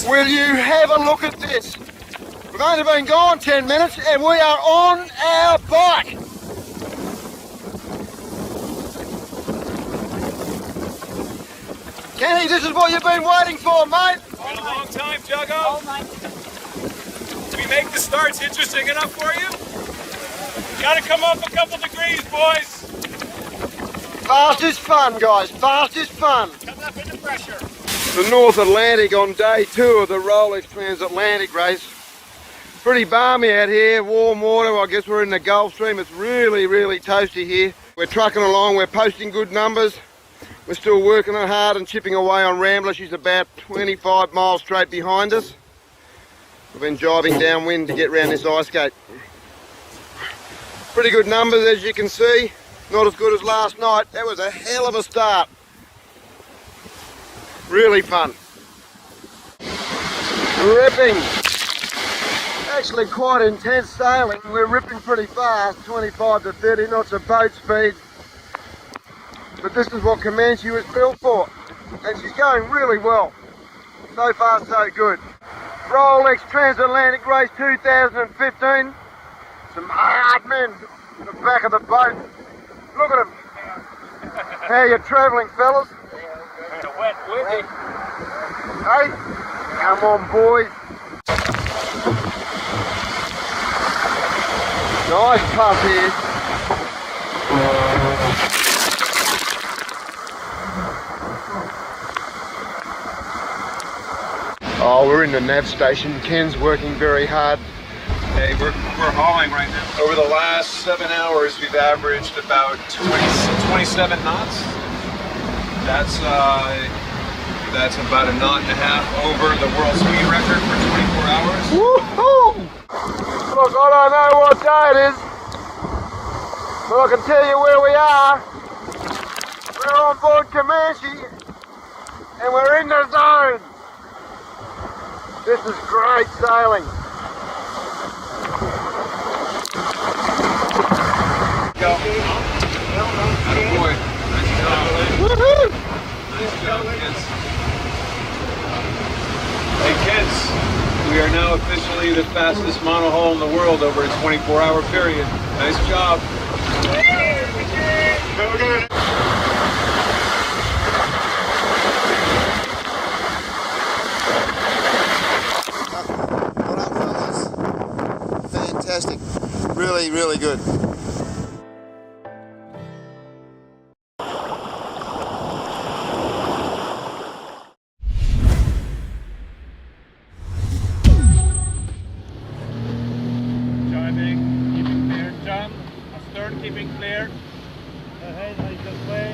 this. Will you have a look at this? We've only been gone 10 minutes and we are on our bike. Kenny, this is what you've been waiting for, mate. Been a long time, Juggo. Did we make the starts interesting enough for you? Gotta come up a couple degrees, boys. Fast is fun, guys. Fast is fun. Come up into pressure. The North Atlantic on day 2 of the Rolex Transatlantic race. Pretty balmy out here, warm water. I guess we're in the Gulf Stream. It's really, really toasty here. We're trucking along, we're posting good numbers. We're still working on hard and chipping away on Rambler. She's about 25 miles straight behind us. We've been driving downwind to get around this ice gate. Pretty good numbers, as you can see. Not as good as last night. That was a hell of a start. Really fun. Ripping. Actually quite intense sailing. We're ripping pretty fast, 25 to 30 knots of boat speed. But this is what Comanche was built for. And she's going really well. So far so good. Rolex Transatlantic Race 2015. Some hard men in the back of the boat. Look at them. How you travelling, fellas? It's a wet whippy. Hey, come on, boys. Nice puff here. Oh, we're in the nav station. Ken's working very hard. Hey, we're hauling right now. Over the last 7 hours, we've averaged about 27 knots. That's about a knot and a half over the world speed record for 24 hours. Woohoo! Look, I don't know what day it is, but I can tell you where we are. We're on board Comanche, and we're in the zone. This is great sailing. Go. Attaboy. Nice job. Woohoo! Nice job, kids. Hey, kids. We are now officially the fastest monohull in the world over a 24-hour period. Nice job. Well done, fellas. Fantastic. Really, really good. Keeping clear. Ahead, right of way.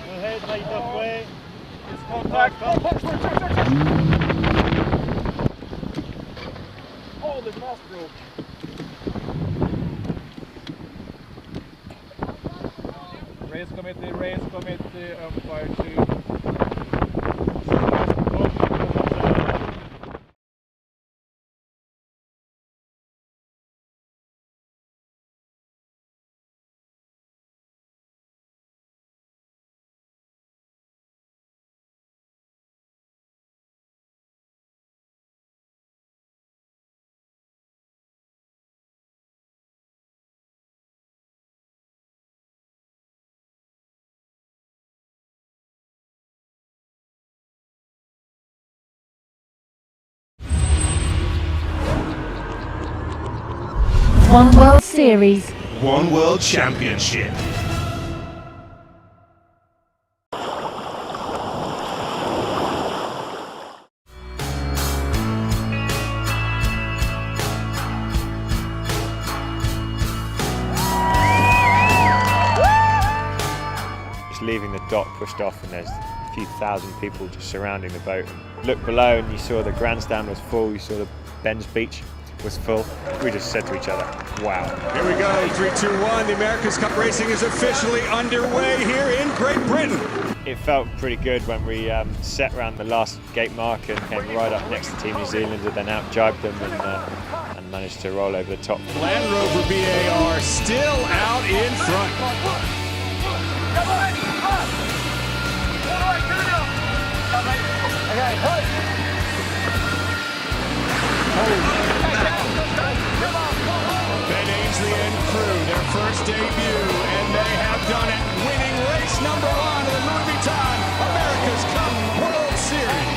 Ahead, right of way. It's contact. Oh, the mast broke. Race committee, umpire 2. One World Series. One World Championship. Just leaving the dock pushed off and there's a few thousand people just surrounding the boat. And looked below and you saw the grandstand was full, you saw the Ben's Beach was full. We just said to each other, wow. Here we go, 3, 2, 1. The America's Cup racing is officially underway here in Great Britain. It felt pretty good when we set around the last gate mark and came right up next to Team New Zealand and then out-jibed them and managed to roll over the top. Land Rover BAR still out in front. Ben Ainsley and crew, their first debut, and they have done it, winning race number 1 of the Louis Vuitton America's Cup World Series.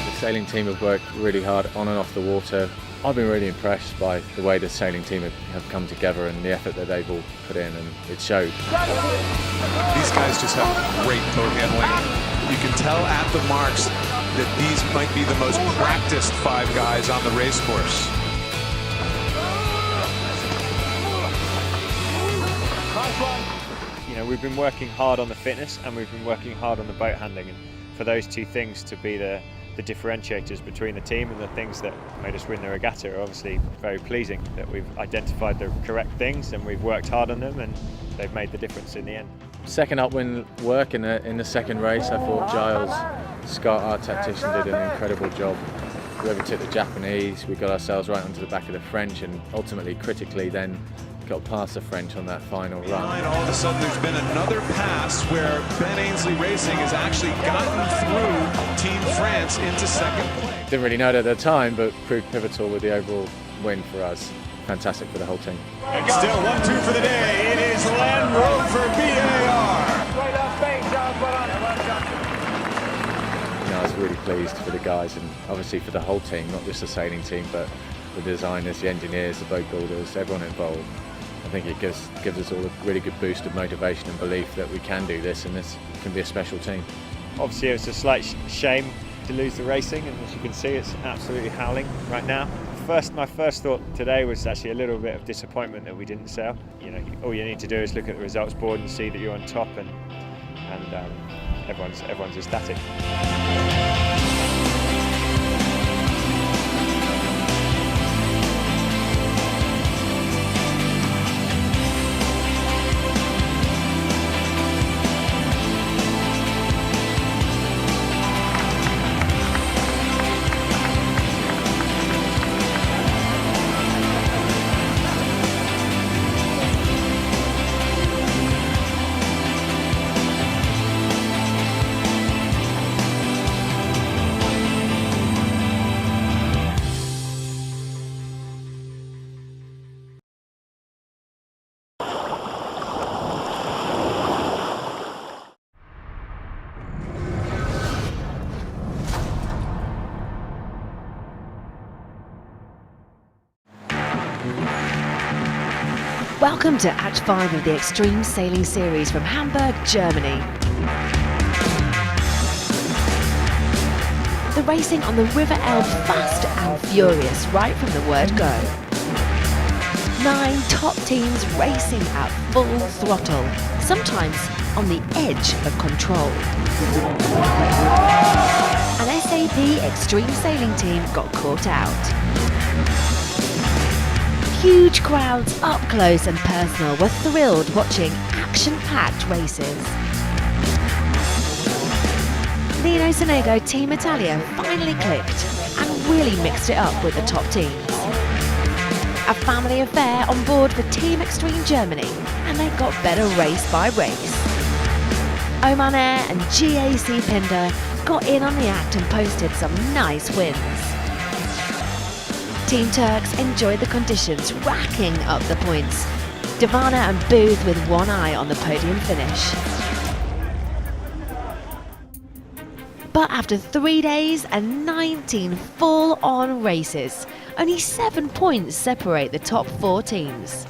The sailing team have worked really hard on and off the water. I've been really impressed by the way the sailing team have come together and the effort that they've all put in, and it showed. These guys just have great boat handling. You can tell at the marks that these might be the most practiced 5 guys on the race course. You know, we've been working hard on the fitness and we've been working hard on the boat handling, and for those two things to be the differentiators between the team and the things that made us win the regatta are obviously very pleasing. That we've identified the correct things and we've worked hard on them, and they've made the difference in the end. Second upwind work in the second race, I thought Giles Scott, our tactician, did an incredible job. We overtook the Japanese, we got ourselves right onto the back of the French, and ultimately, critically, then got past the French on that final run. And all of a sudden there's been another pass where Ben Ainsley Racing has actually gotten through Team France into second place. Didn't really know it at the time, but proved pivotal with the overall win for us. Fantastic for the whole team. And still 1-2 for the day. It is Len Rowe for BAR. I was really pleased for the guys and obviously for the whole team, not just the sailing team, but the designers, the engineers, the boat builders, everyone involved. I think it gives us all a really good boost of motivation and belief that we can do this, and this can be a special team. Obviously it's a slight shame to lose the racing, and as you can see it's absolutely howling right now. My first thought today was actually a little bit of disappointment that we didn't sail. You know, all you need to do is look at the results board and see that you're on top, and everyone's ecstatic. Welcome to Act 5 of the Extreme Sailing Series from Hamburg, Germany. The racing on the River Elbe, fast and furious right from the word go. 9 top teams racing at full throttle, sometimes on the edge of control. An SAP Extreme Sailing team got caught out. Huge crowds up close and personal were thrilled watching action-packed races. Nino Sonego Team Italia finally clicked and really mixed it up with the top teams. A family affair on board for Team Extreme Germany, and they got better race by race. Oman Air and GAC Pinder got in on the act and posted some nice wins. Team Turks enjoyed the conditions, racking up the points. Devana and Booth with one eye on the podium finish. But after 3 days and 19 full-on races, only 7 points separate the top 4 teams.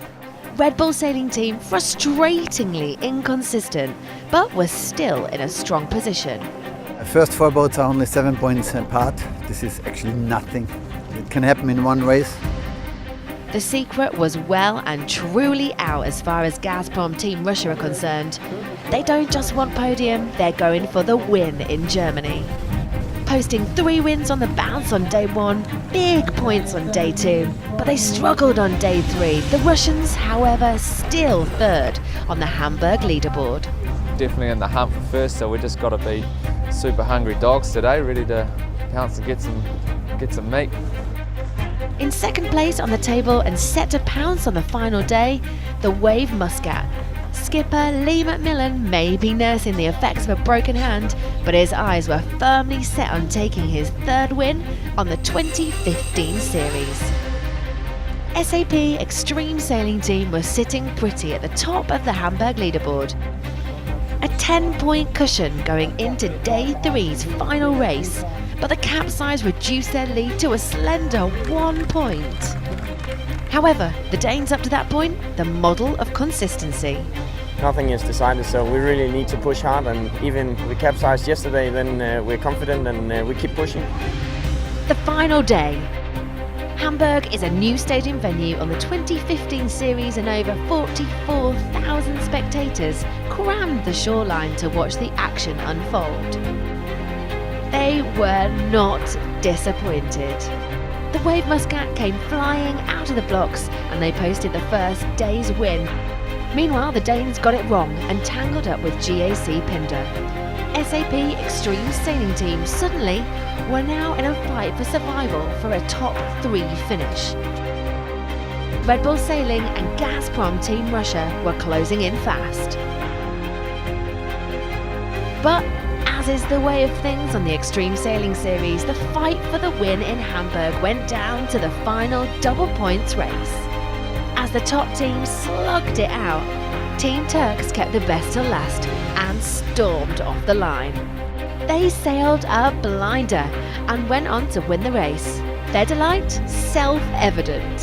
Red Bull Sailing Team frustratingly inconsistent, but was still in a strong position. The first 4 boats are only 7 points apart. This is actually nothing. It can happen in one race. The secret was well and truly out as far as Gazprom Team Russia are concerned. They don't just want podium, they're going for the win in Germany. Posting 3 wins on the bounce on day 1, big points on day 2, but they struggled on day 3. The Russians, however, still third on the Hamburg leaderboard. Definitely in the hunt for first, so we just got to be super hungry dogs today, ready to pounce and get some meat. In second place on the table and set to pounce on the final day, the Wave Muscat. Skipper Lee McMillan may be nursing the effects of a broken hand, but his eyes were firmly set on taking his third win on the 2015 series. SAP Extreme Sailing Team was sitting pretty at the top of the Hamburg leaderboard. A 10-point cushion going into Day 3's final race, but the capsize reduced their lead to a slender 1 point. However, the Danes up to that point, the model of consistency. Nothing is decided, so we really need to push hard, and even we capsized yesterday, then we're confident and we keep pushing. The final day. Hamburg is a new stadium venue on the 2015 series, and over 44,000 spectators crammed the shoreline to watch the action unfold. They were not disappointed. The Wave Muscat came flying out of the blocks and they posted the first day's win. Meanwhile, the Danes got it wrong and tangled up with GAC Pinder. SAP Extreme Sailing Team suddenly were now in a fight for survival for a top 3 finish. Red Bull Sailing and Gazprom Team Russia were closing in fast. But as is the way of things on the Extreme Sailing Series, the fight for the win in Hamburg went down to the final double points race. As the top team slugged it out, Team Turks kept the best till last and stormed off the line. They sailed a blinder and went on to win the race. Their delight self-evident.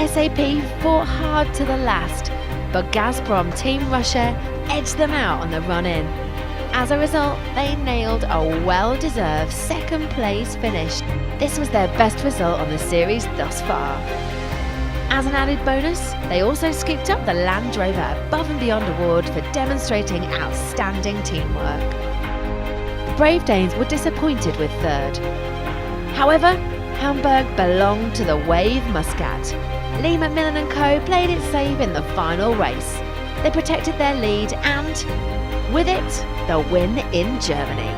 SAP fought hard to the last, but Gazprom Team Russia edged them out on the run-in. As a result, they nailed a well-deserved second place finish. This was their best result on the series thus far. As an added bonus, they also scooped up the Land Rover Above and Beyond award for demonstrating outstanding teamwork. The Brave Danes were disappointed with third. However, Hamburg belonged to the Wave Muscat. Lee McMillan and co played it safe in the final race. They protected their lead and, with it, the win in Germany.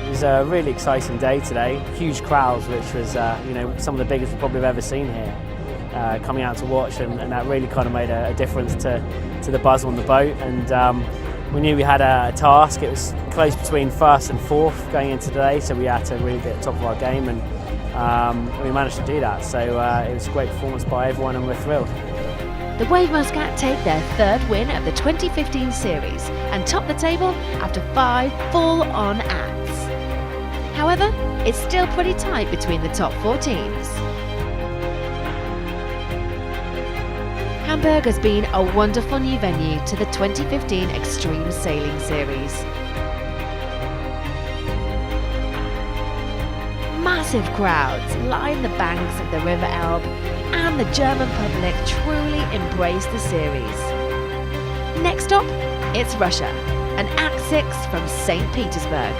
It was a really exciting day today. Huge crowds, which was some of the biggest we've probably ever seen here, coming out to watch, and that really kind of made a difference to the buzz on the boat. And we knew we had a task. It was close between first and fourth going into today, so we had to really be at the top of our game, and we managed to do that. So it was a great performance by everyone, and we're thrilled. The Wave Muscat take their third win of the 2015 series and top the table after 5 full-on acts. However, it's still pretty tight between the top 4 teams. Hamburg has been a wonderful new venue to the 2015 Extreme Sailing Series. Massive crowds line the banks of the River Elbe, and the German public truly embrace the series. Next stop, it's Russia, and Act 6 from St. Petersburg.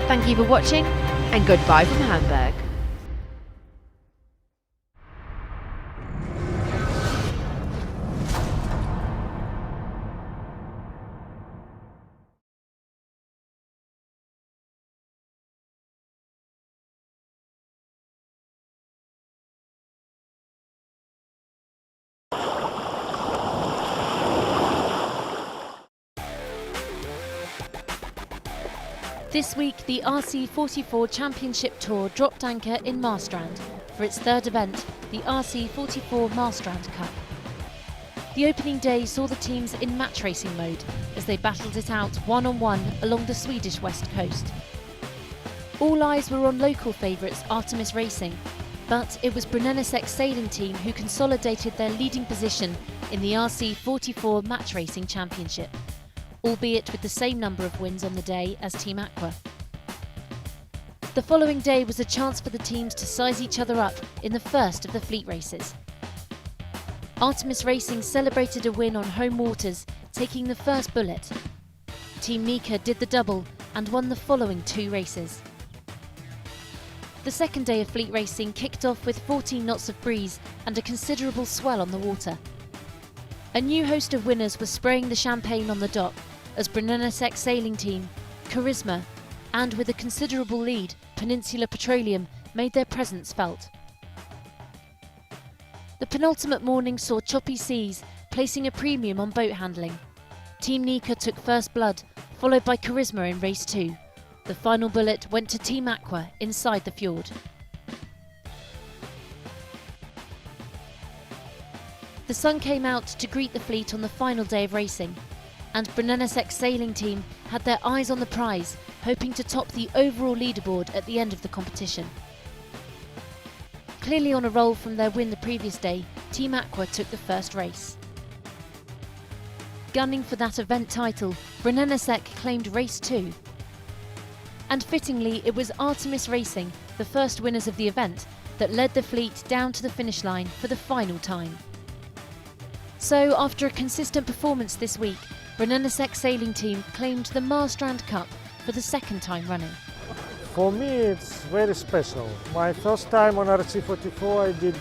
Thank you for watching, and goodbye from Hamburg. This week, the RC44 Championship Tour dropped anchor in Marstraand for its third event, the RC44 Marstraand Cup. The opening day saw the teams in match racing mode as they battled it out one-on-one along the Swedish west coast. All eyes were on local favourites Artemis Racing, but it was Brunello Sailing Team who consolidated their leading position in the RC44 Match Racing Championship, albeit with the same number of wins on the day as Team Aqua. The following day was a chance for the teams to size each other up in the first of the fleet races. Artemis Racing celebrated a win on home waters, taking the first bullet. Team Mika did the double and won the following 2 races. The second day of fleet racing kicked off with 14 knots of breeze and a considerable swell on the water. A new host of winners was spraying the champagne on the dock as Brunello Sailing Team, Charisma, and with a considerable lead, Peninsula Petroleum made their presence felt. The penultimate morning saw choppy seas, placing a premium on boat handling. Team Nika took first blood, followed by Charisma in race 2. The final bullet went to Team Aqua inside the fjord. The sun came out to greet the fleet on the final day of racing, and Brunello-Sec's sailing team had their eyes on the prize, hoping to top the overall leaderboard at the end of the competition. Clearly on a roll from their win the previous day, Team Aqua took the first race. Gunning for that event title, Brunello-Sec claimed race 2. And fittingly, it was Artemis Racing, the first winners of the event, that led the fleet down to the finish line for the final time. So, after a consistent performance this week, Brunello-Sec sailing team claimed the Marstraand Cup for the second time running. For me, it's very special. My first time on RC44 I did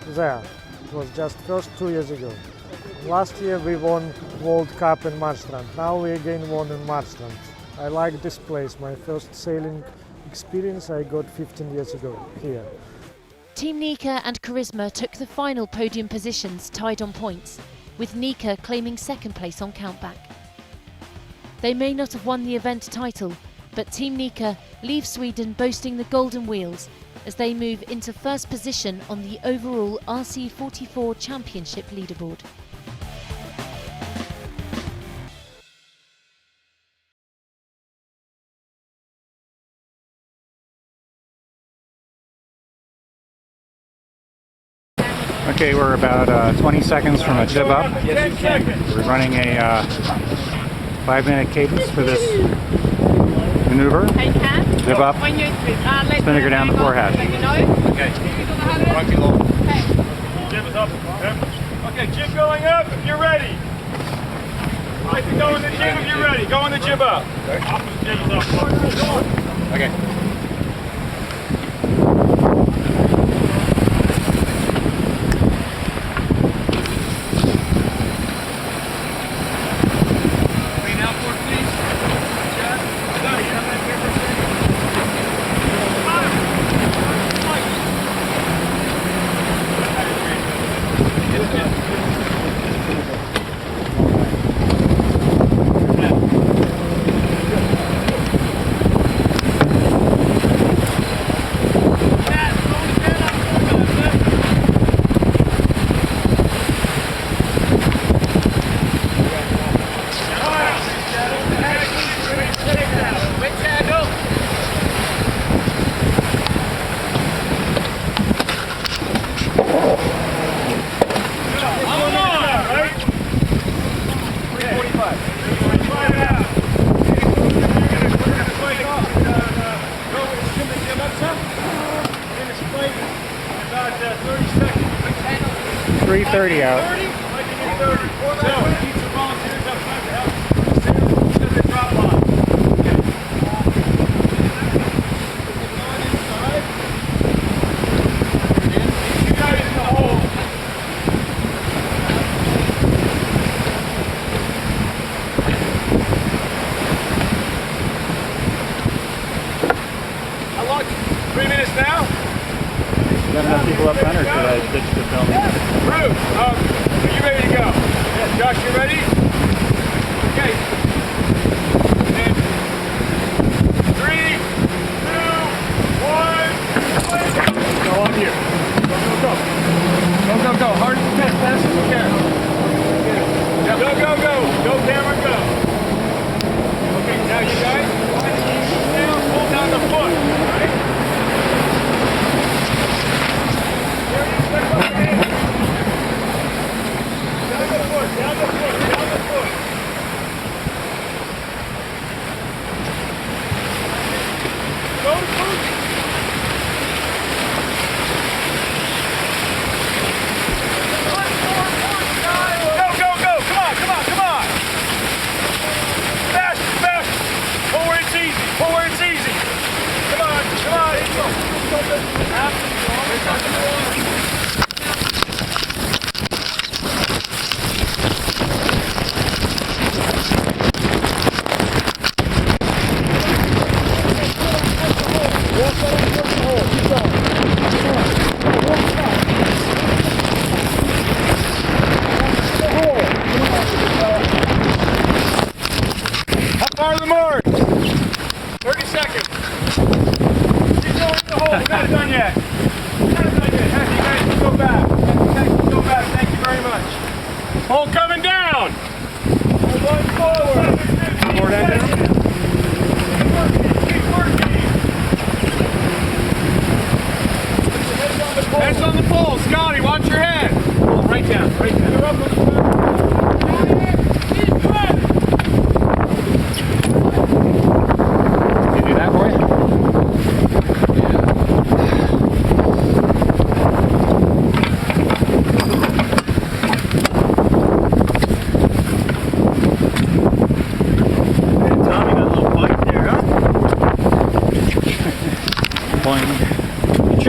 there. It was just first 2 years ago. Last year we won World Cup in Marstraand. Now we again won in Marstraand. I like this place. My first sailing experience I got 15 years ago here. Team Nika and Charisma took the final podium positions tied on points, with Nika claiming second place on countback. They may not have won the event title, but Team Nika leave Sweden boasting the golden wheels as they move into first position on the overall RC44 Championship leaderboard. Okay, we're about 20 seconds from a jib up. We're running a 5-minute cadence for this maneuver. Jib up, spinnaker down the forehead. Okay. Jib is up. Okay, jib going up if you're ready. I like to go in the jib if you're ready. Go in the jib up. Jib is up. Okay. .30 out. How long? 3 minutes now? Got enough people up front, or should I ditch the film? Ruth, are you ready to go? Yes. Josh, you ready? Okay. And 3, 2, 1, go on you. Go, go, go. Go, go, go. Hard as fast as you can. Go, go, go. Go, Cameron, go. Okay, now you guys, down, pull down the foot. Right? Down the foot. Go to foot. Go, go, go. Come on.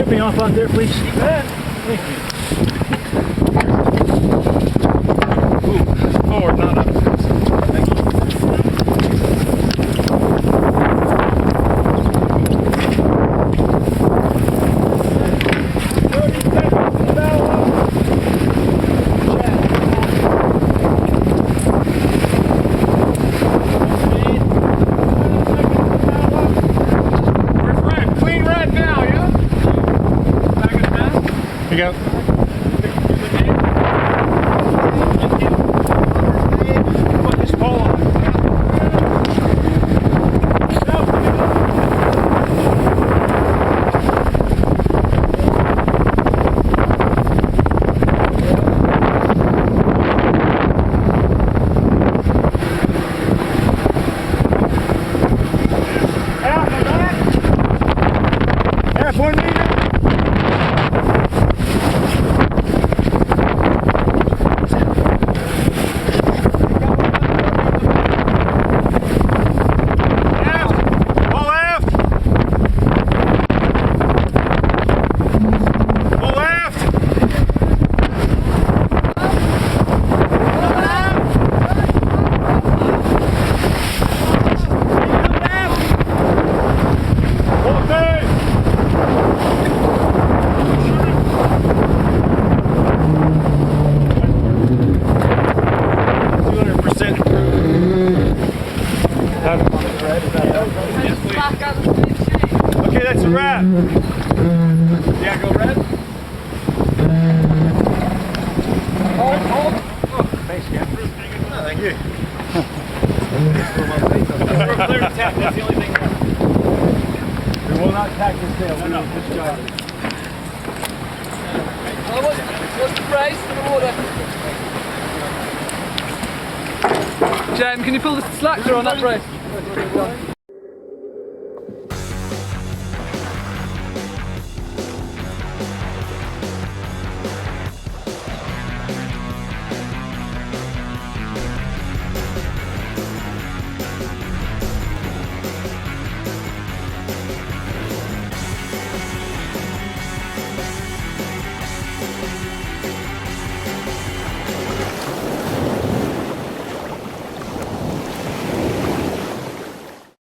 me off out there, please? Thank you. Ooh, forward, not up. Thank you. 30 seconds, Where's red? Clean red now, yeah? Back in the mast? Here you go. Put this pole on. Half 1 meter. Okay, that's a wrap. Yeah, go red. Hold. Oh, thanks, Ken. Oh, thank you. We're clear to tack. That's the only thing left. We will not tack this tail. No. Just job. What's the price for the water? Jen, can you pull the slack through on that price?